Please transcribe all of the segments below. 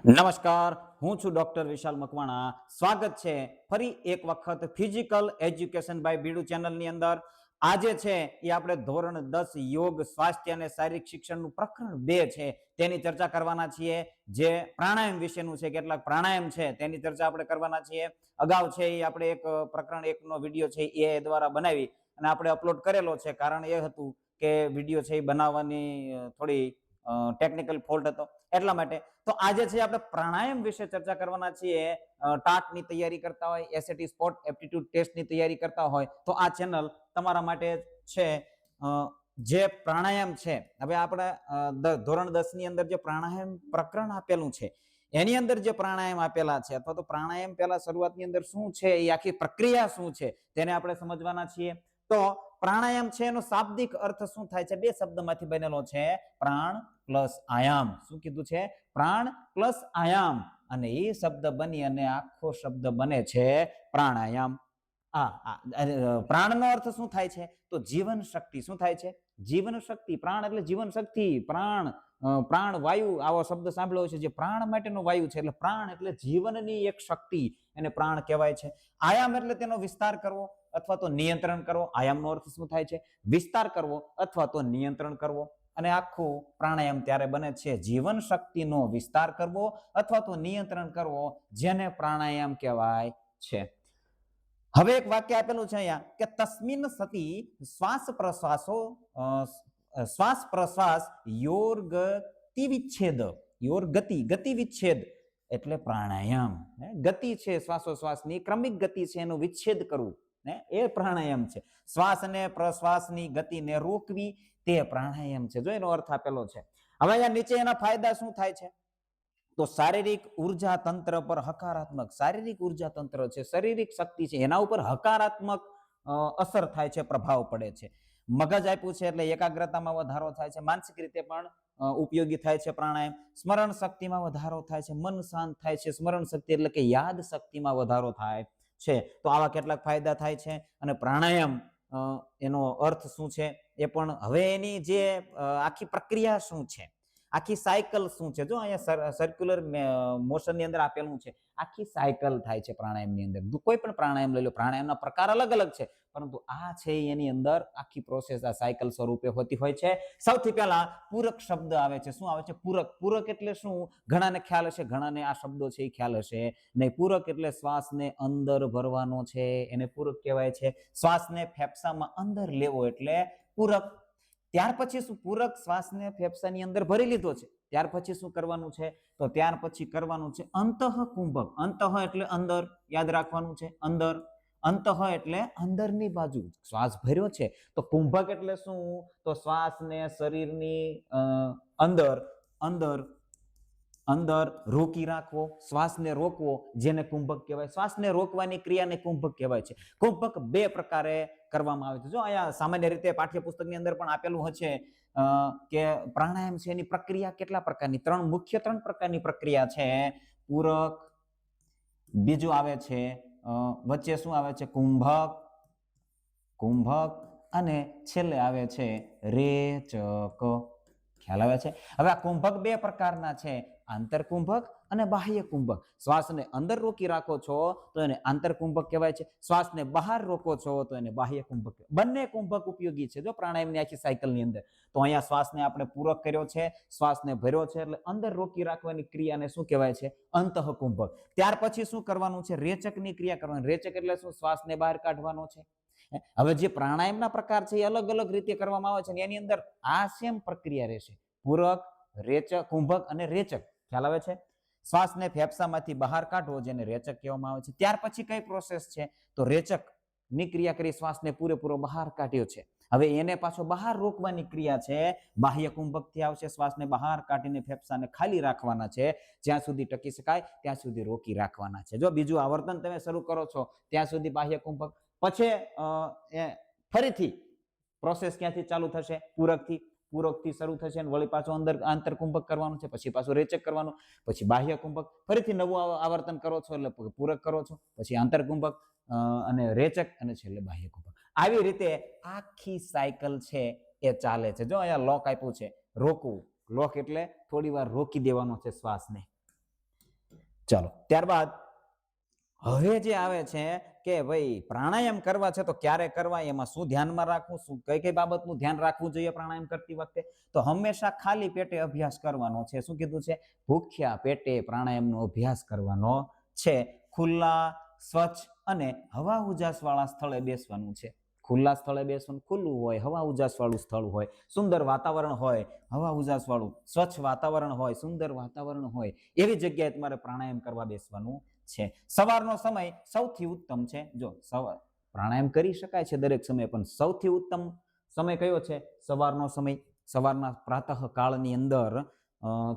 નમસ્કાર, હું છું ડોક્ટર વિશાલ મકવાણા. સ્વાગત છે ફરી એક વખત ફિઝિકલ એજ્યુકેશન બાય બીડુ ચેનલની અંદર. આજે છે એ આપણે ધોરણ 10 યોગ, સ્વાસ્થ્ય અને શારીરિક શિક્ષણનું પ્રકરણ 2 છે તેની ચર્ચા કરવાના છીએ, જે પ્રાણાયામ વિશેનું છે. કેટલાક પ્રાણાયામ છે તેની ચર્ચા આપણે કરવાના છીએ. અગાઉ છે એ આપણે એક પ્રકરણ 1 નો વિડીયો છે એ દ્વારા બનાવી અને આપણે અપલોડ કરેલો છે. કારણ એ હતું કે વિડીયો છે એ બનાવવાની થોડી ટેકનિકલ ફોલ્ટ હતો, એટલા માટે. તો આજે છે આપણે પ્રાણાયામ વિશે ચર્ચા કરવાના છીએ. ટાટની તૈયારી કરતા હોય, એસએટી સ્પોટ એપ્ટિટ્યુડ ટેસ્ટની તૈયારી કરતા હોય તો આ ચેનલ તમારા માટે છે. જે પ્રાણાયામ છે, હવે આપણે ધોરણ 10 ની અંદર જે પ્રાણાયામ પ્રકરણ આપેલું છે એની અંદર જે પ્રાણાયામ આપેલા છે, અથવા તો પ્રાણાયામ પહેલા શરૂઆતની અંદર શું છે, એ આખી પ્રક્રિયા શું છે તેને આપણે સમજવાના છીએ. તો પ્રાણાયામ છે એનો શાબ્દિક અર્થ શું થાય છે? બે શબ્દમાંથી બનેલો છે, પ્રાણ પ્લસ આયામ. શું કીધું છે? પ્રાણ પ્લસ આયામ. અને એ શબ્દ બની અને આખો શબ્દ બને છે પ્રાણાયામ. પ્રાણનો અર્થ શું થાય છે? તો જીવન શક્તિ. શું થાય છે? જીવન શક્તિ. પ્રાણ એટલે જીવન શક્તિ. પ્રાણ વાયુ, આવો શબ્દ સાંભળ્યો છે, જે પ્રાણ માટેનો વાયુ છે. એટલે પ્રાણ એટલે જીવનની એક શક્તિ, એને પ્રાણ કહેવાય છે. આયામ એટલે તેનો વિસ્તાર કરવો અથવા તો નિયંત્રણ કરવો. આયામનો અર્થ શું થાય છે? વિસ્તાર કરવો અથવા તો નિયંત્રણ કરવો. અને આખું પ્રાણાયામ ત્યારે બને છે જીવન શક્તિનો વિસ્તાર કરવો અથવા તો નિયંત્રણ કરવો, જેને પ્રાણાયામ કહેવાય છે. હવે એક વાક્ય આપેલું છે અહીંયા કે તસ્મિન સતી શ્વાસ પ્રશ્વાસ યોર ગતિ વિચ્છેદ. યોર ગતિ વિચ્છેદ એટલે પ્રાણાયામ. ગતિ છે શ્વાસોશ્વાસની, ક્રમિક ગતિ છે, એનો વિચ્છેદ કરવું એ પ્રાણાયામ છે. શ્વાસ અને પ્રશ્વાસની ગતિને રોકવી તે પ્રાણાયામ છે. જો એનો અર્થ આપેલો છે. હવે અહીંયા નીચે એના ફાયદા શું થાય છે? તો શારીરિક ઉર્જા તંત્ર પર હકારાત્મક, શારીરિક ઉર્જા તંત્ર છે, શારીરિક શક્તિ છે, એના ઉપર હકારાત્મક અસર થાય છે, પ્રભાવ પડે છે. મગજ આપ્યું છે એટલે એકાગ્રતામાં વધારો થાય છે. માનસિક રીતે પણ ઉપયોગી થાય છે પ્રાણાયામ. સ્મરણ શક્તિમાં વધારો થાય છે, મન શાંત થાય છે. સ્મરણ શક્તિ એટલે કે યાદ શક્તિમાં વધારો થાય છે. તો આવા કેટલાક ફાયદા થાય છે. અને પ્રાણાયામ એનો અર્થ શું છે એ પણ, હવે એની જે આખી પ્રક્રિયા શું છે, આખી સાયકલ શું છે, જો અહીંયા સર્ક્યુલર મોશન ની અંદર આપેલું છે. આખી સાયકલ થાય છે પ્રાણાયામની અંદર. કોઈ પણ પ્રાણાયામ લઈ લો, પ્રાણાયામના પ્રકાર અલગ અલગ છે, પરંતુ આ છે એની અંદર આખી પ્રોસેસ આ સાયકલ સ્વરૂપે હોતી હોય છે. સૌથી પહેલા પૂરક શબ્દ આવે છે. શું આવે છે? પૂરક. પૂરક એટલે શું? ઘણાને ખ્યાલ હશે, ઘણાને આ શબ્દો છે એ ખ્યાલ હશે નહીં. પૂરક એટલે શ્વાસને અંદર ભરવાનો છે, એને પૂરક કહેવાય છે. શ્વાસને ફેફસામાં અંદર લેવો એટલે પૂરક. ત્યાર પછી શું? પૂરક શ્વાસને ફેફસાની અંદર ભરી લીધો છે, ત્યાર પછી શું કરવાનું છે? તો ત્યાર પછી કરવાનું છે અંતઃકુંભક. અંતઃ એટલે અંદર, યાદ રાખવાનું છે, અંદર. અંતઃ એટલે અંદરની બાજુ શ્વાસ ભર્યો છે. તો કુંભક એટલે શું? તો શ્વાસને શરીરની અંદર અંદર અંદર રોકી રાખવો, શ્વાસને રોકવો, જેને કુંભક કહેવાય. શ્વાસને રોકવાની ક્રિયાને કુંભક કહેવાય છે. કુંભક બે પ્રકારે કરવામાં આવે છે. જો અહીંયા સામાન્ય રીતે પાઠ્યપુસ્તકની અંદર પણ આપેલું હશે કે પ્રાણાયામ છે એની પ્રક્રિયા કેટલા પ્રકારની? ત્રણ પ્રકારની પ્રક્રિયા છે. પૂરક, બીજું આવે છે વચ્ચે શું આવે છે? કુંભક અને છેલ્લે આવે છે રેચક. ખ્યાલ આવે છે? હવે આ કુંભક બે પ્રકારના છે, આંતરકુંભક અને બાહ્ય કુંભક. શ્વાસને અંદર રોકી રાખો છો તો એને આંતરકુંભક કહેવાય છે. શ્વાસને બહાર રોકો છો તો એને બાહ્ય કુંભક. બંને કુંભક ઉપયોગી છે જો પ્રાણાયામની આખી સાયકલની અંદર. તો અહીંયા શ્વાસને આપણે પૂરક કર્યો છે, શ્વાસને ભર્યો છે, એટલે અંદર રોકી રાખવાની ક્રિયાને શું કહેવાય છે? અંતઃકુંભક. ત્યાર પછી શું કરવાનું છે? રેચકની ક્રિયા કરવાની. રેચક એટલે શું? શ્વાસને બહાર કાઢવાનો છે. હવે જે પ્રાણાયામના પ્રકાર છે એ અલગ અલગ રીતે કરવામાં આવે છે, એની અંદર આ સેમ પ્રક્રિયા રહેશે. પૂરક, રેચક, કુંભક અને રેચક. ખ્યાલ આવે છે? શ્વાસને ફેફસામાંથી બહાર કાઢવો, જેને રેચક કહેવામાં આવે છે. ત્યાર પછી કઈ પ્રોસેસ છે? તો રેચક ની ક્રિયા કરી શ્વાસને પૂરેપૂરો બહાર કાઢ્યો છે. હવે એને પાછો બહાર રોકવાની ક્રિયા છે બાહ્ય કુંભક થી આવશે. શ્વાસને બહાર કાઢીને ફેફસાને ખાલી રાખવાના છે, જ્યાં સુધી ટકી શકાય ત્યાં સુધી રોકી રાખવાના છે. જો બીજું આવર્તન તમે શરૂ કરો છો ત્યાં સુધી બાહ્ય કુંભક. પછી ફરીથી પ્રોસેસ ક્યાંથી ચાલુ થશે? પૂરકથી શરૂ થશે અને વળી પાછું અંદર આંતરકુંભક કરવાનું છે, પછી પાછું રેચક કરવાનું, પછી બાહ્ય કુંભક. ફરીથી નવું આવર્તન કરો છો એટલે પૂરક કરો છો, પછી આંતરકુંભક અને રેચક અને છેલ્લે બાહ્ય કુંભક. આવી રીતે આખી સાયકલ છે એ ચાલે છે. જો અહીંયા લોક આપ્યું છે, રોકવું. લોક એટલે થોડી વાર રોકી દેવાનો છે શ્વાસને. ચાલો, ત્યારબાદ હવે જે આવે છે કે ભાઈ પ્રાણાયામ કરવા છે તો ક્યારે કરવા, એમાં શું ધ્યાનમાં રાખવું, શું કઈ કઈ બાબતનું ધ્યાન રાખવું જોઈએ પ્રાણાયામ કરતી વખતે. તો હંમેશા ખાલી પેટે અભ્યાસ કરવાનો છે. શું કીધું છે? ભૂખ્યા પેટે પ્રાણાયામનો અભ્યાસ કરવાનો છે. ખુલ્લા, સ્વચ્છ અને હવા ઉજાસ વાળા સ્થળે બેસવાનું છે. ખુલ્લા સ્થળે બેસવાનું, ખુલ્લું હોય, હવા ઉજાસ વાળું સ્થળ હોય, સુંદર વાતાવરણ હોય, હવા ઉજાસ વાળું સ્વચ્છ વાતાવરણ હોય, સુંદર વાતાવરણ હોય, એવી જગ્યાએ તમારે પ્રાણાયામ કરવા બેસવાનું છે. સવારનો સમય સૌથી ઉત્તમ છે. જો પ્રાણાયામ કરી શકાય છે દરેક સમયે, પણ સૌથી ઉત્તમ સમય કયો છે? સવારનો સમય. સવારના પ્રાતઃ કાળની અંદર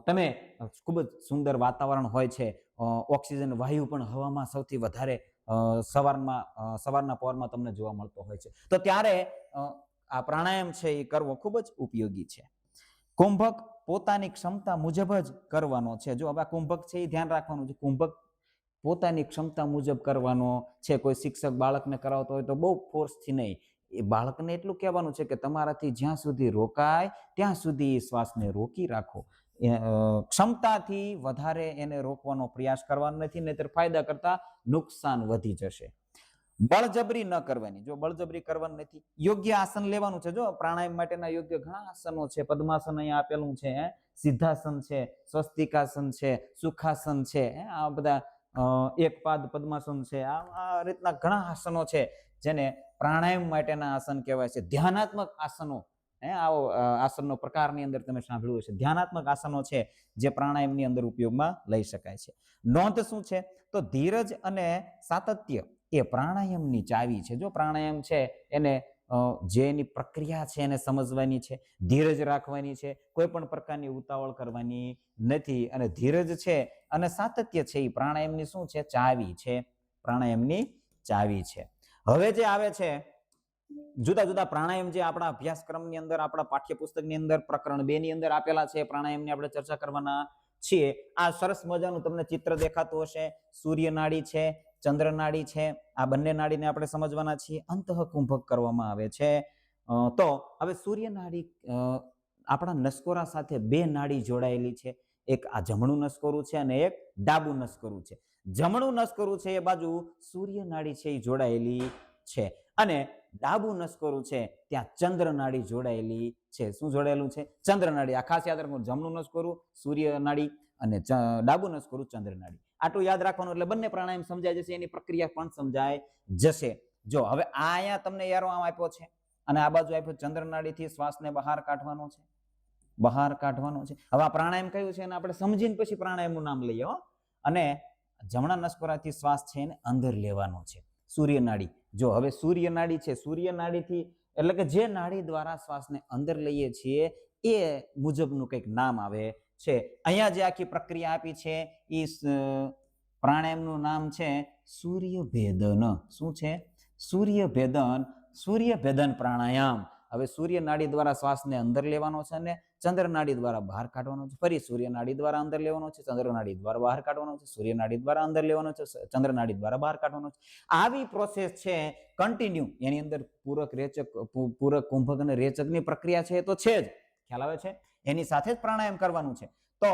તમે ખૂબ જ સુંદર વાતાવરણ હોય છે, ઓક્સિજન વાયુ પણ હવામાં સૌથી વધારે સવારના પહોરમાં તમને જોવા મળતો હોય છે. તો ત્યારે આ પ્રાણાયામ છે એ કરવો ખૂબ જ ઉપયોગી છે. કુંભક પોતાની ક્ષમતા મુજબ જ કરવાનો છે. જો હવે કુંભક છે એ ધ્યાન રાખવાનું છે. કુંભક પોતાની ક્ષમતા મુજબ કરવાનો છે. કોઈ શિક્ષક બાળકને કરાવતો હોય તો બહુ ફોર્સથી નહીં, એ બાળકને એટલું કહેવાનું છે કે તમારાથી જ્યાં સુધી રોકાય ત્યાં સુધી શ્વાસને રોકી રાખો. ક્ષમતાથી વધારે એને રોકવાનો પ્રયાસ કરવાનો નથી, નહીતર ફાયદા કરતા નુકસાન વધી જશે. બળજબરી ન કરવાની. જો બળજબરી કરવાની નથી. યોગ્ય આસન લેવાનું છે. જો પ્રાણાયામ માટેના યોગ્ય ઘણા આસનો છે. પદ્માસન અહીંયા આપેલું છે, સિદ્ધાસન છે, સ્વસ્તિકાસન છે, સુખાસન છે, આ બધા એક પાદ પદ્માસન છે. આ રીતના ઘણા આસનો છે જેને પ્રાણાયામ માટેના આસન કહેવાય છે. ધ્યાનાત્મક આસનો, આવો આસનનો પ્રકારની અંદર તમે સાંભળ્યું હશે. ધ્યાનાત્મક આસનો છે જે પ્રાણાયામની અંદર ઉપયોગમાં લઈ શકાય છે. નોંધ શું છે? તો ધીરજ અને સાતત્ય એ પ્રાણાયામની ચાવી છે. જો પ્રાણાયામ છે એને જે એની પ્રક્રિયા છે એને સમજવાની છે, ધીરજ રાખવાની છે, કોઈ પણ પ્રકારની ઉતાવળ કરવાની નથી. અને ધીરજ છે અને સાતત્ય છે એ પ્રાણાયામની શું છે? ચાવી છે. પ્રાણાયામની ચાવી છે. હવે જે આવે છે જુદા જુદા પ્રાણાયામ જે આપણા અભ્યાસક્રમની અંદર, આપણા પાઠ્યપુસ્તકની અંદર પ્રકરણ 2 ની અંદર આપેલા છે. પ્રાણાયામની આપણે ચર્ચા કરવાના છીએ. આ સરસ મજાનું તમને ચિત્ર દેખાતું હશે. સૂર્ય નાડી છે, ચંદ્ર નાડી છે. આ બંને નાડીને આપણે સમજવાના છીએ. અંતઃકુંભક કરવામાં આવે છે. તો હવે સૂર્ય નાડી આપણા નસકોરા સાથે બે નાડી જોડાયેલી છે. એક આ જમણું નસકોરું છે અને એક ડાબું નસકોરું છે. જમણું નસકોરું છે એ બાજુ સૂર્ય નાડી છે એ જોડાયેલી છે, અને ડાબું નસકોરું છે ત્યાં ચંદ્ર નાડી જોડાયેલી છે. શું જોડાયેલું છે? ચંદ્ર નાડી. આ ખાસ યાદ રાખવાનું. જમણું નસકોરું સૂર્ય નાડી અને ડાબું નસકોરું ચંદ્ર નાડી. આટલું યાદ રાખવાનું એટલે બંને પ્રાણાયામ સમજાઈ જશે, એની પ્રક્રિયા પણ સમજાઈ જશે. જો હવે આ અહીંયા તમને એરો આમ આપ્યો છે અને આ બાજુ આપ્યો ચંદ્ર નાડીથી શ્વાસને બહાર કાઢવાનો છે, બહાર કાઢવાનો છે. હવે આ પ્રાણાયામ કયું છે એને આપણે સમજીને પછી પ્રાણાયામનું નામ લઈએ હો. અને જમણા નસકોરાથી શ્વાસ છે એને અંદર લેવાનો છે. સૂર્ય નાડી. જો હવે સૂર્ય નાડી છે, સૂર્ય નાડીથી એટલે કે જે નાડી દ્વારા શ્વાસને અંદર લઈએ છીએ એ મુજબનું કંઈક નામ આવે છે. અહીંયા જે આખી પ્રક્રિયા આપી છે એ પ્રાણાયામનું નામ છે સૂર્યભેદન. શું છે? સૂર્યભેદન. સૂર્યભેદન પ્રાણાયામ. હવે સૂર્ય નાડી દ્વારા શ્વાસને અંદર લેવાનો છે અને ચંદ્ર નાડી દ્વારા બહાર કાઢવાનો છે. ફરી સૂર્ય નાડી દ્વારા અંદર લેવાનો છે, ચંદ્ર નાડી દ્વારા બહાર કાઢવાનો છે, સૂર્ય નાડી દ્વારા અંદર લેવાનો છે, ચંદ્ર નાડી દ્વારા બહાર કાઢવાનો છે. આવી પ્રોસેસ છે કન્ટિન્યુ. એની અંદર પૂરક રેચક, પૂરક કુંભક અને રેચકની પ્રક્રિયા છે તો છે જ, ખ્યાલ આવે છે. એની સાથે જ પ્રાણાયામ કરવાનું છે. તો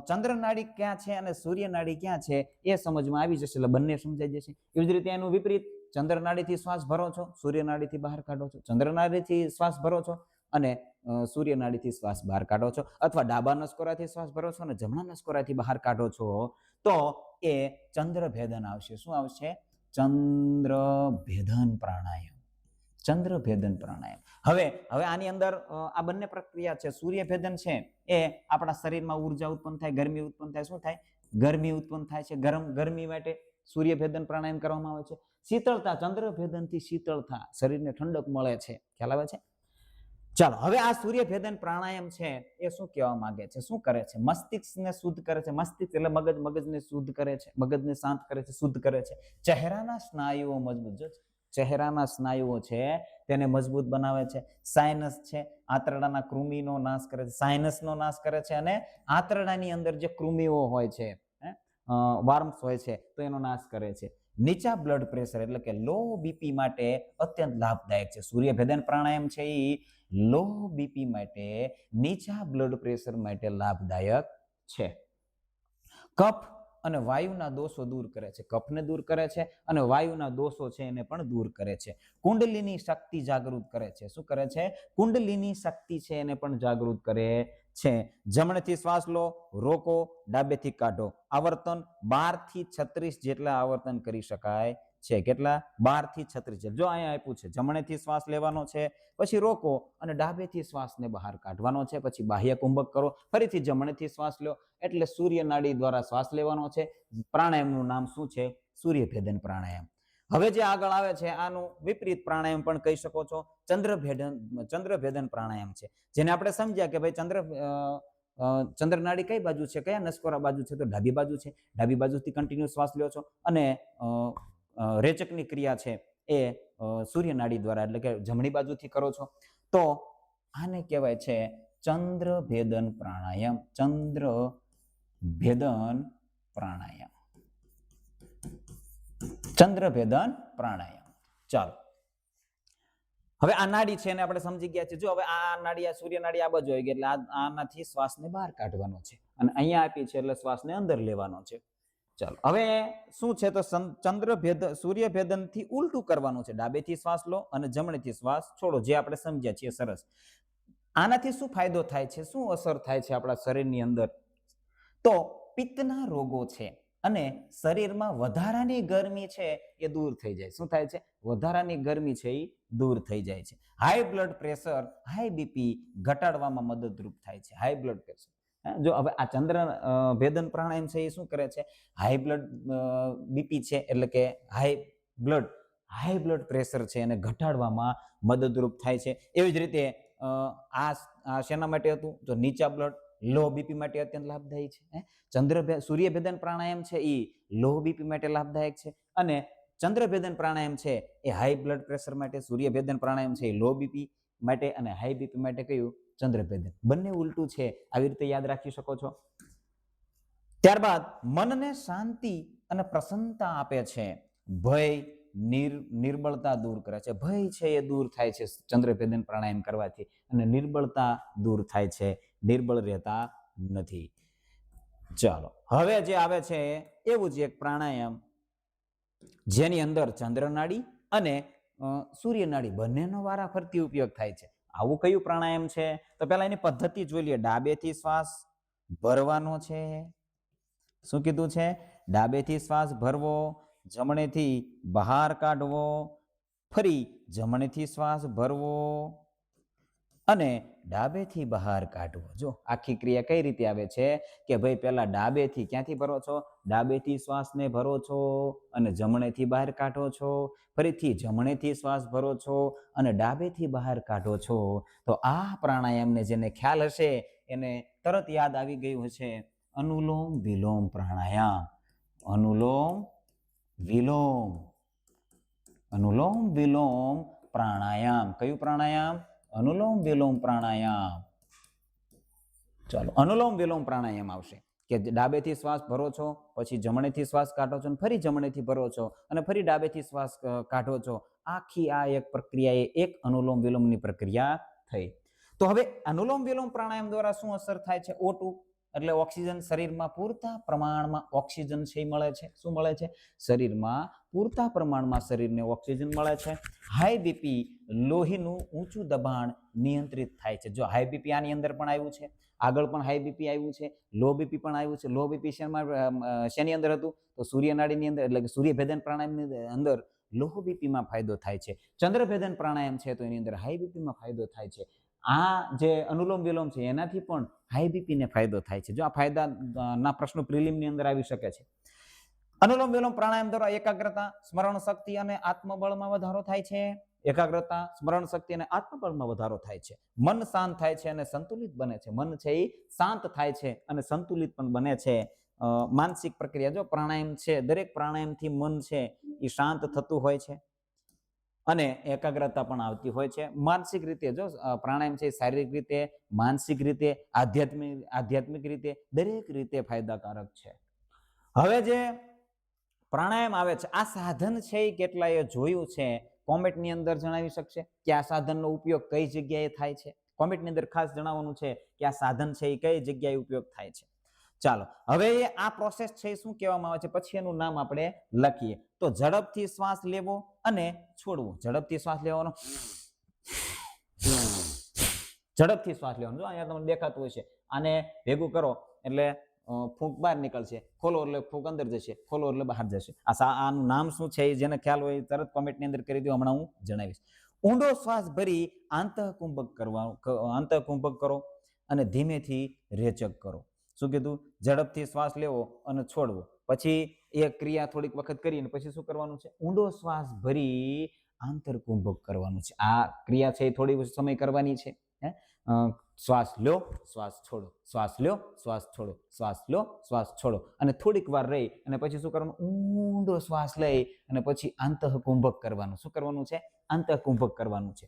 ચંદ્ર નાડી ક્યાં છે અને સૂર્ય નાડી ક્યાં છે એ સમજમાં આવી જશે એટલે બંને સમજાઈ જશે. એવી જ રીતે એનું વિપરીત, ચંદ્ર નાડીથી શ્વાસ ભરો છો, સૂર્ય નાડીથી બહાર કાઢો છો, ચંદ્ર નાડીથી શ્વાસ ભરો છો અને સૂર્ય નાડીથી શ્વાસ બહાર કાઢો છો, અથવા ડાબા નસકોરાથી શ્વાસ ભરો છો અને જમણા નસકોરાથી બહાર કાઢો છો, તો એ ચંદ્રભેદન આવશે. શું આવશે? ચંદ્રભેદન પ્રાણાયામ. ચંદ્રભેદન પ્રાણાયામ. હવે આની અંદર આ બંને પ્રક્રિયા છે. સૂર્યભેદન છે એ આપણા શરીરમાં ઉર્જા ઉત્પન્ન થાય, ગરમી ઉત્પન્ન થાય. શું થાય? ગરમી ઉત્પન્ન થાય છે. ગરમી માટે સૂર્યભેદન પ્રાણાયામ કરવામાં આવે છે. શીતળતા, ચંદ્રભેદનથી શીતળતા, શરીરને ઠંડક મળે છે. ખ્યાલ આવે છે? ચાલો, હવે આ સૂર્યભેદન પ્રાણાયામ છે એ શું કહેવા માંગે છે? શું કરે છે? મસ્તિષ્કને શુદ્ધ કરે છે. મસ્તિષ્ક એટલે મગજને શુદ્ધ કરે છે, મગજને શાંત કરે છે, શુદ્ધ કરે છે. ચહેરાના સ્નાયુઓ મજબૂત, જો ચહેરાના સ્નાયુઓ છે તેને મજબૂત બનાવે છે. સાયનસ છે, આંતરડાના કૃમિનો નાશ કરે છે. સાયનસનો નાશ કરે છે અને આંતરડાની અંદર જે કૃમિઓ હોય છે, વર્મ્સ હોય છે, તો એનો નાશ કરે છે. નીચા બ્લડ પ્રેશર એટલે કે લો બીપી માટે અત્યંત લાભદાયક છે. સૂર્યભેદન પ્રાણાયામ છે એ લો બીપી માટે, નીચા બ્લડ પ્રેશર માટે લાભદાયક છે. કફ અને વાયુના દોષો દૂર કરે છે. કફને દૂર કરે છે અને વાયુના દોષો છે એને પણ દૂર કરે છે. કુંડલીની શક્તિ જાગૃત કરે છે. શું કરે છે? કુંડલીની શક્તિ છે એને પણ જાગૃત કરે છે. જમણેથી શ્વાસ લો, રોકો, ડાબેથી કાઢો. આવર્તન 12 થી 36 જેટલા આવર્તન કરી શકાય છે. કેટલા? 12 થી 36. જો અહીંયા આપ્યું છે જમણેથી શ્વાસ લેવાનો છે, પછી રોકો અને ડાબેથી શ્વાસને બહાર કાઢવાનો છે, પછી બાહ્ય કુંભક કરો, ફરીથી જમણેથી શ્વાસ લો, એટલે સૂર્ય નાડી દ્વારા શ્વાસ લેવાનો છે. પ્રાણાયામનું નામ શું છે? સૂર્યભેદન પ્રાણાયામ. હવે જે આગળ આવે છે આનું વિપરીત પ્રાણાયામ પણ કહી શકો છો. ચંદ્રભેદન પ્રાણાયામ છે, જેને આપણે સમજ્યા કે ભાઈ ચંદ્ર નાડી કઈ બાજુ છે, કયા નસકોરા બાજુ છે? તો ડાબી બાજુ છે. ડાબી બાજુથી કન્ટિન્યુ શ્વાસ લ્યો છો અને રેચકની ક્રિયા છે એ સૂર્ય નાડી દ્વારા એટલે કે જમણી બાજુથી કરો છો. તો આને કહેવાય છે ચંદ્રભેદન પ્રાણાયામ. ચંદ્રભેદન પ્રાણાયામ. ચંદ્રભેદન પ્રાણાયામ. ચાલો, હવે આ નાડી છે એને આપણે સમજી ગયા છે. જો હવે આ નાડી, આ સૂર્ય નાડી આ બાજુ આવી ગઈ એટલે આનાથી શ્વાસને બહાર કાઢવાનો છે અને અહીંયા આપી છે એટલે શ્વાસને અંદર લેવાનો છે. ચાલો, હવે શું છે તો સૂર્યભેદન થી ઉલટું કરવાનું છે. ડાબેથી શ્વાસ લો અને જમણેથી શ્વાસ છોડો, જે આપણે સમજ્યા છીએ. સરસ. આનાથી શું ફાયદો થાય છે, શું અસર થાય છે આપણા શરીરની અંદર? તો પિત્તના રોગો છે અને શરીરમાં વધારાની ગરમી છે એ દૂર થઈ જાય. શું થાય છે? વધારાની ગરમી છે એ દૂર થઈ જાય છે. High blood pressure, high BP ઘટાડવામાં મદદરૂપ થાય છે. હાઈ બ્લડ પ્રેશર, જો હવે આ ચંદ્ર ભેદન પ્રાણાયામ છે એ શું કરે છે? હાઈ બ્લડ બીપી છે એટલે કે હાઈ બ્લડ પ્રેશર છે એને ઘટાડવામાં મદદરૂપ થાય છે. એવી જ રીતે આ શેના માટે હતું? તો નીચા બ્લડ, લો બીપી માટે અત્યંત લાભદાયી છે. સૂર્યભેદન પ્રાણાયામ છે એ લો બીપી માટે લાભદાયક છે અને ચંદ્રભેદન પ્રાણાયામ છે એ હાઈ બ્લડ પ્રેશર માટે. સૂર્યભેદન પ્રાણાયામ છે એ લો બીપી માટે અને હાઈ બીપી માટે. કયું? ચંદ્રભેદન. બંને ઉલટું છે, આવી રીતે યાદ રાખી શકો છો. ત્યારબાદ મનને શાંતિ અને પ્રસન્નતા આપે છે. ભય, નિર્બળતા દૂર કરે છે. ભય છે એ દૂર થાય છે ચંદ્રભેદન પ્રાણાયામ કરવાથી અને નિર્બળતા દૂર થાય છે. નિર્બળ રહેતા નથી. ચાલો, હવે જે આવે છે એવું જ એક પ્રાણાયામ જેની અંદર ચંદ્ર નાડી અને સૂર્ય નાડી બંનેનો વારાફરતી ઉપયોગ થાય છે. આવું કયું પ્રાણાયામ છે? તો પહેલા એની પદ્ધતિ જોઈ લઈએ. ડાબેથી શ્વાસ ભરવાનો છે. શું કીધું છે? ડાબેથી શ્વાસ ભરવો, જમણેથી બહાર કાઢવો, ફરી જમણેથી શ્વાસ ભરવો અને ડાબેથી બહાર કાઢવો. જો આખી ક્રિયા કઈ રીતે આવે છે કે ભાઈ પહેલા ડાબેથી, ક્યાંથી ભરો છો? ડાબેથી શ્વાસને ભરો છો અને જમણેથી બહાર કાઢો છો, ફરીથી જમણેથી શ્વાસ ભરો છો અને ડાબેથી બહાર કાઢો છો. તો આ પ્રાણાયામને જેને ખ્યાલ હશે એને તરત યાદ આવી ગયું હશે, અનુલોમ વિલોમ પ્રાણાયામ. અનુલોમ વિલોમ, અનુલોમ વિલોમ પ્રાણાયામ. કયું પ્રાણાયામ? અનુલોમ વિલોમ પ્રાણાયામ. ચાલો, અનુલોમ વિલોમ પ્રાણાયામ આવશે કે ડાબેથી શ્વાસ ભરો છો, પછી જમણેથી શ્વાસ કાઢો છો, ફરી જમણેથી ભરો છો અને ફરી ડાબેથી શ્વાસ કાઢો છો. આખી આ એક પ્રક્રિયા એ એક અનુલોમ વિલોમની પ્રક્રિયા થઈ. તો હવે અનુલોમ વિલોમ પ્રાણાયામ દ્વારા શું અસર થાય છે? O2 એટલે ઓક્સિજન શરીરમાં પૂરતા પ્રમાણમાં ઓક્સિજન છે મળે છે. શું મળે છે? શરીરમાં પૂરતા પ્રમાણમાં શરીરને ઓક્સિજન મળે છે. હાઈ બીપી, લોહીનું ઊંચું દબાણ નિયંત્રિત થાય છે. જો હાઈ બીપી આની અંદર પણ આવ્યું છે, આગળ પણ હાઈ બીપી આવ્યું છે, લો બીપી પણ આવ્યું છે. લો બીપી શેની અંદર હતું? તો સૂર્યનાડીની અંદર, એટલે કે સૂર્યભેદન પ્રાણાયામની અંદર લો બીપીમાં ફાયદો થાય છે. ચંદ્રભેદન પ્રાણાયામ છે તો એની અંદર હાઈ બીપીમાં ફાયદો થાય છે. આ જે અનુલોમ વિલોમ છે એનાથી પણ હાઈ બીપી ને ફાયદો થાય છે. જો આ ફાયદા ના પ્રશ્નો પ્રિલિમની અંદર આવી શકે છે. અનુલોમ વિલોમ પ્રાણાયામ દ્વારા એકાગ્રતા, સ્મરણ શક્તિ અને આત્મબળમાં વધારો થાય છે. એકાગ્રતા, સ્મરણ શક્તિ અને આત્મબળમાં વધારો થાય છે. મન શાંત થાય છે અને સંતુલિત બને છે. મન છે એ શાંત થાય છે અને સંતુલિત પણ બને છે. માનસિક પ્રક્રિયા, જો પ્રાણાયામ છે, દરેક પ્રાણાયામથી મન છે એ શાંત થતું હોય છે અને એકાગ્રતા પણ આવતી હોય છે. માનસિક રીતે જો પ્રાણાયામ છે શારીરિક રીતે, માનસિક રીતે, આધ્યાત્મિક રીતે દરેક રીતે ફાયદાકારક છે. હવે જે પ્રાણાયામ આવે છે આ સાધન છે એ કેટલાએ જોયું છે? કોમેન્ટની અંદર જણાવી શકશે કે આ સાધનનો ઉપયોગ કઈ જગ્યાએ થાય છે? કોમેન્ટની અંદર ખાસ જણાવવાનું છે કે આ સાધન છે એ કઈ જગ્યાએ ઉપયોગ થાય છે. ચાલો હવે આ પ્રોસેસ છે શું કહેવામાં આવે છે પછી એનું નામ આપણે લખીએ તો ઝડપથી શ્વાસ લેવો અને છોડવો ઝડપથી શ્વાસ લેવાનો ઝડપથી શ્વાસ લેવાનો જો અહીંયા તમને દેખાતું હશે આને ભેગું કરો એટલે ફૂંક બહાર નીકળશે ખોલો એટલે ફૂંક અંદર જશે ખોલો એટલે બહાર જશે આનું નામ શું છે જેને ખ્યાલ હોય તરત કોમેન્ટની અંદર કરી દો હમણાં હું જણાવીશ ઊંડો શ્વાસ ભરી આંતઃકુંભક કરો અને ધીમેથી રેચક કરો શું કીધું ઝડપથી શ્વાસ લેવો અને છોડવો પછી એ ક્રિયા થોડીક વખત કરીને પછી શું કરવાનું છે ઊંડો શ્વાસ ભરી આંતરકુંભક કરવાનું છે આ ક્રિયા છે એ થોડી સમય કરવાની છે શ્વાસ લો શ્વાસ છોડો શ્વાસ લો શ્વાસ છોડો શ્વાસ લો શ્વાસ છોડો અને થોડીક વાર રહી અને પછી શું કરવાનું ઊંડો શ્વાસ લઈ અને પછી આંતઃકુંભક કરવાનું શું કરવાનું છે આંતઃકુંભક કરવાનું છે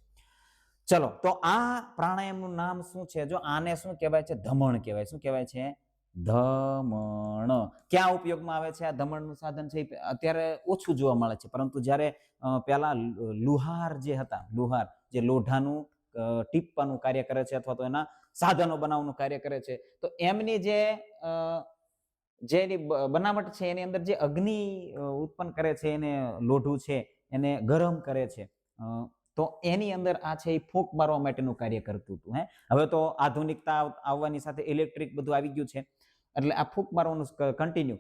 ચલો તો આ પ્રાણાયામનું નામ શું છે જો આને શું કહેવાય છે ધમણ કહેવાય શું કહેવાય છે ધમણ ક્યાં ઉપયોગમાં આવે છે આ ધમણનું સાધન છે અત્યારે ઓછું જોવા મળે છે પરંતુ જ્યારે પેલા લુહાર જે હતા લુહાર જે લોઢાનું ટીપવાનું કાર્ય કરે છે અથવા તો એના સાધનો બનાવવાનું કાર્ય કરે છે તો એમની જે એની બનાવટ છે એની અંદર જે અગ્નિ ઉત્પન્ન કરે છે એને લોઢું છે એને ગરમ કરે છે તો એની અંદર આ છે એ ફૂંક મારવા માટેનું કાર્ય કરતું હતું હવે તો આધુનિકતા આવવાની સાથે ઇલેક્ટ્રિક બધું આવી ગયું છે એટલે આ ફૂંક મારવાનું કન્ટિન્યુ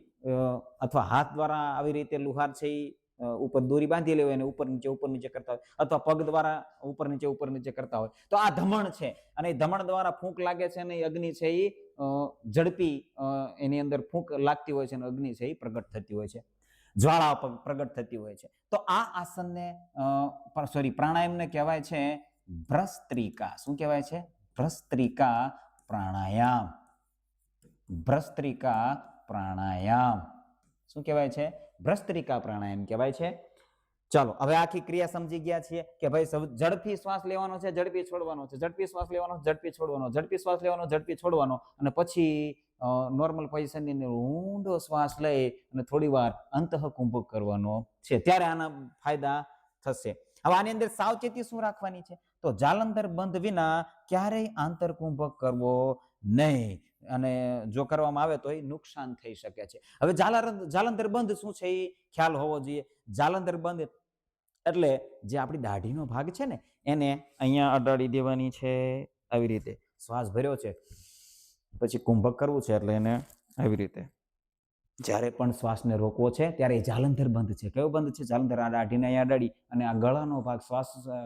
અથવા હાથ દ્વારા આવી રીતે લુહાર છે ઉપર દોરી બાંધી લેવાય અને ઉપર નીચે કરતા હોય અથવા પગ દ્વારા ઉપર નીચે કરતા હોય તો આ ધમણ છે અને ધમણ દ્વારા ફૂંક લાગે છે અને અગ્નિ છે એ ઝડપી એની અંદર ફૂંક લાગતી હોય છે અને અગ્નિ છે એ પ્રગટ થતી હોય છે જ્વાળા પ્રગટ થતી હોય છે તો આ આસનને પ્રાણાયામને કહેવાય છે ભ્રસ્ત્રિકા શું કહેવાય છે ભ્રસ્ત્રિકા પ્રાણાયામ ભ્રસ્ત્રિકા પ્રાણાયામ શું કહેવાય છે ભ્રસ્ત્રિકા પ્રાણાયામ કહેવાય છે ચાલો હવે આખી ક્રિયા સમજી ગયા છીએ કે ભાઈ ઝડપી શ્વાસ લેવાનો છે ઝડપી છોડવાનો છે ઝડપી શ્વાસ લેવાનો ઝડપી છોડવાનો ઝડપી શ્વાસ લેવાનો ઝડપી છોડવાનો અને પછી નોર્મલ પોઝિશનની અંદર ઊંડો શ્વાસ લઈ અને થોડી વાર અંતઃકુંભક કરવાનો છે ત્યારે આના ફાયદા થશે હવે આની અંદર સાવચેતી શું રાખવાની છે તો જાલંધર બંધ વિના ક્યારેય આંતરકુંભક કરવો નહીં અને જો કરવામાં આવે તો એ નુકસાન થઈ શકે છે હવે જાલંધર બંધ શું છે એ ખ્યાલ હોવો જોઈએ જાલંધર બંધ એટલે જે આપણી દાઢીનો ભાગ છે ને એને અહીંયા અડાડી દેવાની છે આવી રીતે શ્વાસ ભર્યો છે પછી કુંભક કરવું છે એટલે એને આવી રીતે જ્યારે પણ શ્વાસને રોકવો છે ત્યારે એ જાલંધર બંધ છે કયો બંધ છે જાલંધર આ દાઢીને અહીંયા અડાડી અને આ ગળાનો ભાગ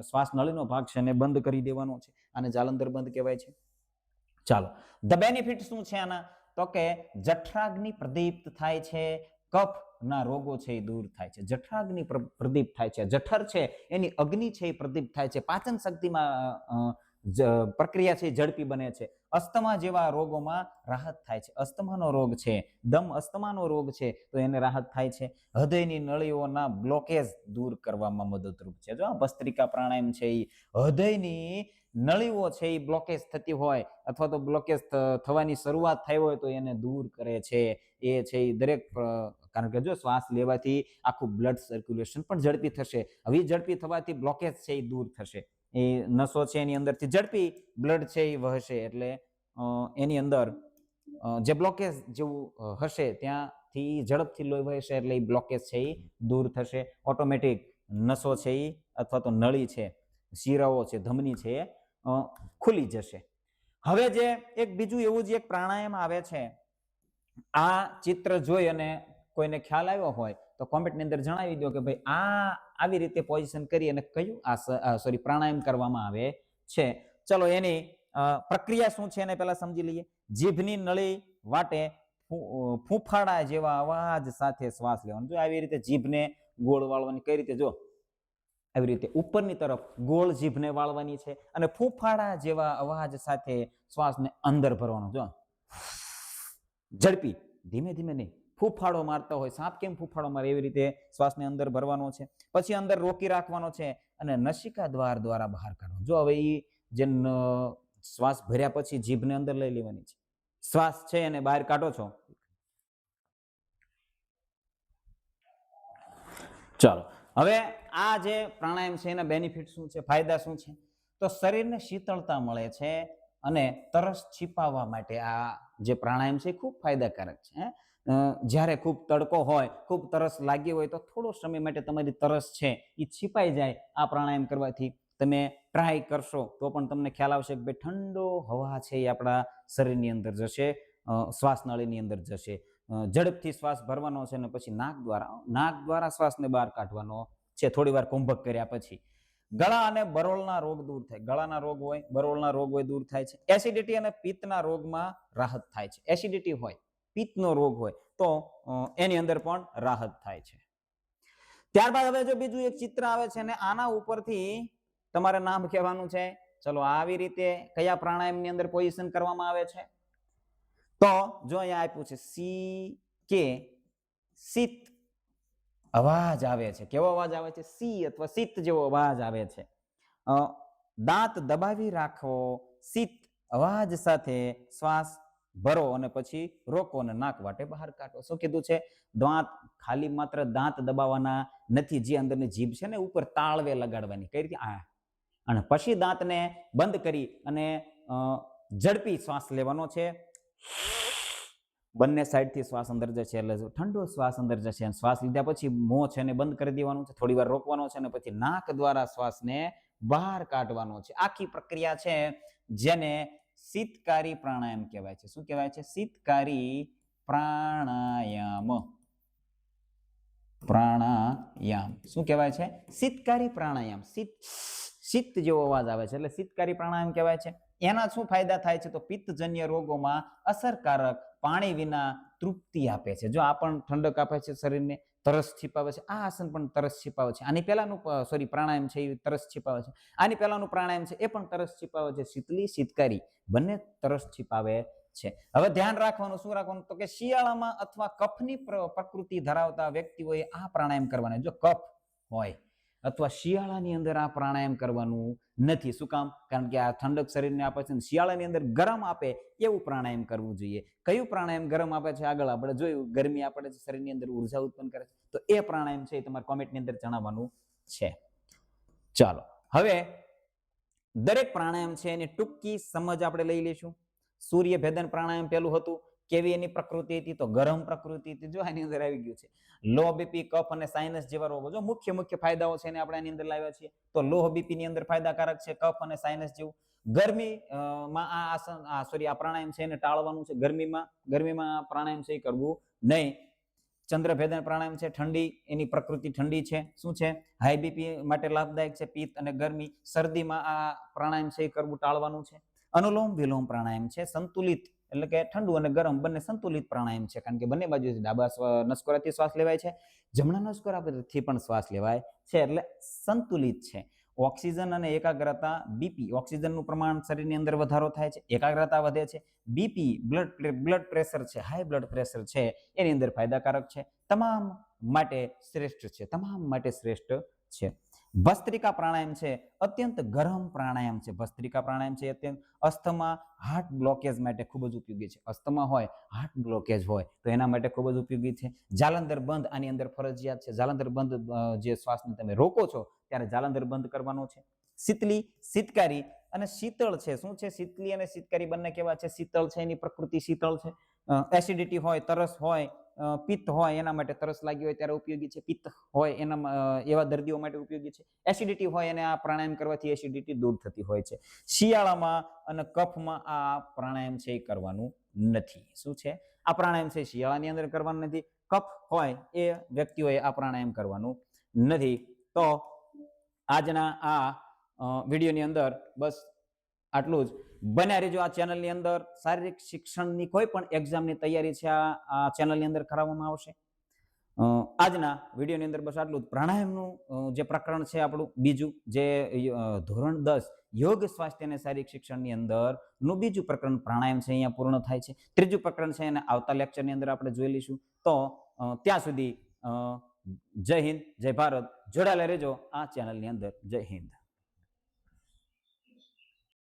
શ્વાસ નળીનો ભાગ છે એને બંધ કરી દેવાનો છે આને જાલંધર બંધ કહેવાય છે ચાલો ધ બેનિફિટ શું છે આના તો કે જઠરાગ્નિ પ્રદીપ્ત થાય છે કફ ના રોગો છે એ દૂર થાય છે જઠરાગ્નિ પ્રદીપ્ત થાય છે જઠર છે એની અગ્નિ છે એ પ્રદીપ્ત થાય છે પાચન શક્તિમાં પ્રક્રિયા છે ઝડપી બને છે અસ્થમા જેવા રોગોમાં રાહત થાય છે અસ્થમાનો રોગ છે દમ અસ્થમાનો રોગ છે તો એને રાહત થાય છે હૃદયની નળીઓના બ્લોકેજ દૂર કરવામાં મદદરૂપ છે જો ભસ્ત્રિકા પ્રાણાયામ છે એ હૃદયની નળીઓ છે એ બ્લોકેજ થતી હોય અથવા તો બ્લોકેજ થવાની શરૂઆત થઈ હોય તો એને દૂર કરે છે એ છે એ દરેક કારણ કે જો શ્વાસ લેવાથી આખું બ્લડ સર્ક્યુલેશન પણ ઝડપી થશે હવે ઝડપી થવાથી બ્લોકેજ છે એ દૂર થશે એ નસો છે એની અંદરથી ઝડપી બ્લડ છે એ વહશે એટલે એની અંદર જે બ્લોકેજ જેવું હશે ત્યાંથી ઝડપથી લોહી વહેશે એટલે એ બ્લોકેજ છે એ દૂર થશે ઓટોમેટિક નસો છે એ અથવા તો નળી છે શિરાઓ છે ધમની છે એ ખુલી જશે હવે જે એક બીજું એવું જ એક પ્રાણાયામ આવે છે આ ચિત્ર જોઈ અને કોઈને ખ્યાલ આવ્યો હોય તો કોમેન્ટની અંદર જણાવી દો કે ભાઈ આ આવી રીતે પોઝિશન કરી અને કયું પ્રાણાયામ કરવામાં આવે છે ચલો એની પ્રક્રિયા શું છે એને પહેલા સમજી લઈએ જીભની નળી વાટે ફૂંફાડા જેવા અવાજ સાથે શ્વાસ લેવાનો જો આવી રીતે જીભને ગોળ વાળવાની કઈ રીતે જો આવી રીતે ઉપરની તરફ ગોળ જીભને વાળવાની છે અને ફૂંફાડા જેવા અવાજ સાથે શ્વાસને અંદર ભરવાનો જો ઝડપી ધીમે ધીમે નહીં ફૂંફાડો મારતા હોય સાપ કેમ ફૂંફાડો મારે એવી રીતે શ્વાસને અંદર ભરવાનો છે પછી અંદર રોકી રાખવાનો છે અને નસિકા દ્વાર દ્વારા બહાર કાઢવાનો જો હવે એ જે શ્વાસ ભર્યા પછી જીભને અંદર લઈ લેવાની છે શ્વાસ છે એને બહાર કાઢો છો ચાલો હવે આ જે પ્રાણાયામ છે એના બેનિફિટ શું છે ફાયદા શું છે તો શરીરને શીતળતા મળે છે અને તરસ છીપાવવા માટે આ જે પ્રાણાયામ છે એ ખૂબ ફાયદાકારક છે. જ્યારે ખૂબ તડકો હોય, ખૂબ તરસ લાગી હોય તો થોડો સમય માટે તમારી તરસ છે એ છીપાઈ જાય આ પ્રાણાયામ કરવાથી. તમે ટ્રાય કરશો તો પણ તમને ખ્યાલ આવશે કે ભાઈ ઠંડો હવા છે એ આપણા શરીરની અંદર જશે, શ્વાસ નળીની અંદર જશે. ઝડપથી શ્વાસ ભરવાનો છે અને પછી નાક દ્વારા શ્વાસને બહાર કાઢવાનો છે થોડી વાર કુંભક કર્યા પછી. ગળા અને બરોળના રોગ દૂર થાય. ગળાના રોગ હોય, બરોળના રોગ હોય, દૂર થાય છે. એસિડિટી અને પિત્તના રોગમાં રાહત થાય છે. એસિડિટી હોય, પિત્તનો રોગ હોય તો એની અંદર પણ રાહત થાય છે. ત્યારબાદ હવે જો બીજું એક ચિત્ર આવે છે અને આના ઉપરથી તમારે નામ કહેવાનું છે. ચલો આવી રીતે કયા પ્રાણાયામની અંદર પોઝિશન કરવામાં આવે છે તો જો અહીંયા આપ્યું છે સી કે શીત અવાજ આવે છે. કેવો અવાજ આવે છે? સી અથવા શીત જેવો અવાજ આવે છે. દાંત દબાવી રાખો, શીત અવાજ સાથે શ્વાસ ભરો અને પછી રોકો અને નાક વાટે બહાર કાઢો. શું કીધું છે? દાંત ખાલી માત્ર દાંત દબાવવાના નથી, જે અંદરની જીભ છે ને ઉપર તાળવે લગાડવાની. કઈ રીતે? અને પછી દાંતને બંધ કરી અને ઝડપી શ્વાસ લેવાનો છે. બંને સાઈડથી શ્વાસ અંદર જશે એટલે ઠંડો શ્વાસ અંદર જશે. અને શ્વાસ લીધા પછી મોં છે ને બંધ કરી દેવાનું છે, થોડી વાર રોકવાનો છે અને પછી નાક દ્વારા શ્વાસને બહાર કાઢવાનો છે. આખી પ્રક્રિયા છે જેને શીતકારી પ્રાણાયામ કહેવાય છે. શું કહેવાય છે? શીતકારી પ્રાણાયામ. પ્રાણાયામ શું કહેવાય છે? શીતકારી પ્રાણાયામ. શીત જેવો અવાજ આવે છે એટલે શીતકારી પ્રાણાયામ કહેવાય છે. એના શું ફાયદા થાય છે તો પિત્તજન્ય રોગોમાં અસરકારક, પાણી વિના તૃપ્તિ આપે છે. જો આ પણ ઠંડક આપે છે શરીરને, તરસ છીપાવે છે. આ આસન પણ તરસ છીપાવે છે. આની પહેલાનું પ્રાણાયામ છે એ તરસ છીપાવે છે. આની પહેલાનું પ્રાણાયામ છે એ પણ તરસ છીપાવે છે. શીતલી, શીતકારી બંને તરસ છીપાવે છે. હવે ધ્યાન રાખવાનું, શું રાખવાનું તો કે શિયાળામાં અથવા કફની પ્રકૃતિ ધરાવતા વ્યક્તિઓએ આ પ્રાણાયામ કરવાના. જો કફ હોય અથવા શિયાળાની અંદર આ પ્રાણાયામ કરવાનું નથી. શું કામ? કારણ કે આ ઠંડક શરીરને આપે છે. શિયાળાની અંદર ગરમ આપે એવું પ્રાણાયામ કરવું જોઈએ. કયું પ્રાણાયામ ગરમ આપે છે? આગળ આપણે જોયું. ગરમી આપે છે, શરીરની અંદર ઉર્જા ઉત્પન્ન કરે છે. તો એ પ્રાણાયામ છે એ તમારે કોમેન્ટની અંદર જણાવવાનું છે. ચાલો હવે દરેક પ્રાણાયામ છે એની ટૂંકી સમજ આપણે લઈ લઈશું. સૂર્ય ભેદન પ્રાણાયામ પેલું હતું. કેવી એની પ્રકૃતિ હતી તો ગરમ પ્રકૃતિ હતી. જો આની અંદર આવી ગયું છે લો બીપી, કફ અને સાઇનસ જેવા રોગો. જો મુખ્ય ફાયદાઓ છે એને આપણે આની અંદર લાવ્યા છીએ. તો લો બીપી ની અંદર ફાયદાકારક છે, કફ અને સાઇનસ જેવું. ગરમી માં આ આસન આ પ્રાણાયામ છે એને ટાળવાનું છે. ગરમીમાં પ્રાણાયામ છે એ કરવું નહીં. ચંદ્રભેદન પ્રાણાયામ છે, ઠંડી એની પ્રકૃતિ ઠંડી છે. શું છે? હાઈ બીપી માટે લાભદાયક છે. પિત્ત અને ગરમી, શરદીમાં આ પ્રાણાયામ છે એ કરવું ટાળવાનું છે. અનુલોમ વિલોમ પ્રાણાયામ છે સંતુલિત, એટલે કે ઠંડુ અને ગરમ બંને સંતુલિત પ્રાણાયામ છે. કારણ કે બંને બાજુ ડાબા નસકોરાથી શ્વાસ લેવાય છે, જમણા નસકોરાથી પણ શ્વાસ લેવાય છે, એટલે સંતુલિત છે. ઓક્સિજન અને એકાગ્રતા, બીપી, ઓક્સિજનનું પ્રમાણ શરીરની અંદર વધારો થાય છે, એકાગ્રતા વધે છે. બીપી, બ્લડ પ્રેશર છે, હાઈ બ્લડ પ્રેશર છે એની અંદર ફાયદાકારક છે. તમામ માટે શ્રેષ્ઠ છે. તમામ માટે શ્રેષ્ઠ છે. ભસ્ત્રિકા પ્રાણાયામ છે અત્યંત ગરમ પ્રાણાયામ છે. ભસ્ત્રિકા પ્રાણાયામ છે અત્યંત અસ્થમા, હાર્ટ બ્લોકેજ માટે ખૂબ જ ઉપયોગી છે. અસ્થમા હોય, હાર્ટ બ્લોકેજ હોય તો એના માટે ખૂબ જ ઉપયોગી છે. જાલંધર બંધ આની અંદર ફરજિયાત છે. જાલંધર બંધ જે શ્વાસને તમે રોકો છો ત્યારે જાલંધર બંધ કરવાનો છે. શીતલી, શીતકારી અને શીતળ છે. શું છે? શીતલી અને શીતકારી બંને કેવા છે? શીતળ છે, એની પ્રકૃતિ શીતળ છે. એસિડિટી હોય, તરસ હોય, પિત્ત હોય એના માટે, તરસ લાગી હોય ત્યારે ઉપયોગી છે. પિત્ત હોય એના એવા દર્દીઓ માટે ઉપયોગી છે. એસિડિટી હોય અને આ પ્રાણાયામ કરવાથી એસિડિટી દૂર થતી હોય છે. શિયાળામાં અને કફમાં આ પ્રાણાયામ છે એ કરવાનું નથી. શું છે? આ પ્રાણાયામ છે શિયાળાની અંદર કરવાનું નથી. કફ હોય એ વ્યક્તિઓએ આ પ્રાણાયામ કરવાનું નથી. તો આજના આ વિડીયોની અંદર બસ આટલું જ. બન્યા રહેજો આ ચેનલની અંદર. શારીરિક શિક્ષણની કોઈ પણ એક્ઝામની તૈયારી છે આ ચેનલની અંદર કરાવવામાં આવશે. આજના વિડીયોની અંદર બસ આટલું જ. પ્રાણાયામનું જે પ્રકરણ છે આપણું બીજું, જે ધોરણ 10 યોગ સ્વાસ્થ્ય અને શારીરિક શિક્ષણની અંદર નું બીજું પ્રકરણ પ્રાણાયામ છે અહીંયા પૂર્ણ થાય છે. ત્રીજું પ્રકરણ છે એને આવતા લેક્ચરની અંદર આપણે જોઈ લઈશું. તો ત્યાં સુધી જય હિન્દ, જય ભારત. જોડાયેલા રહેજો આ ચેનલની અંદર. જય હિન્દ.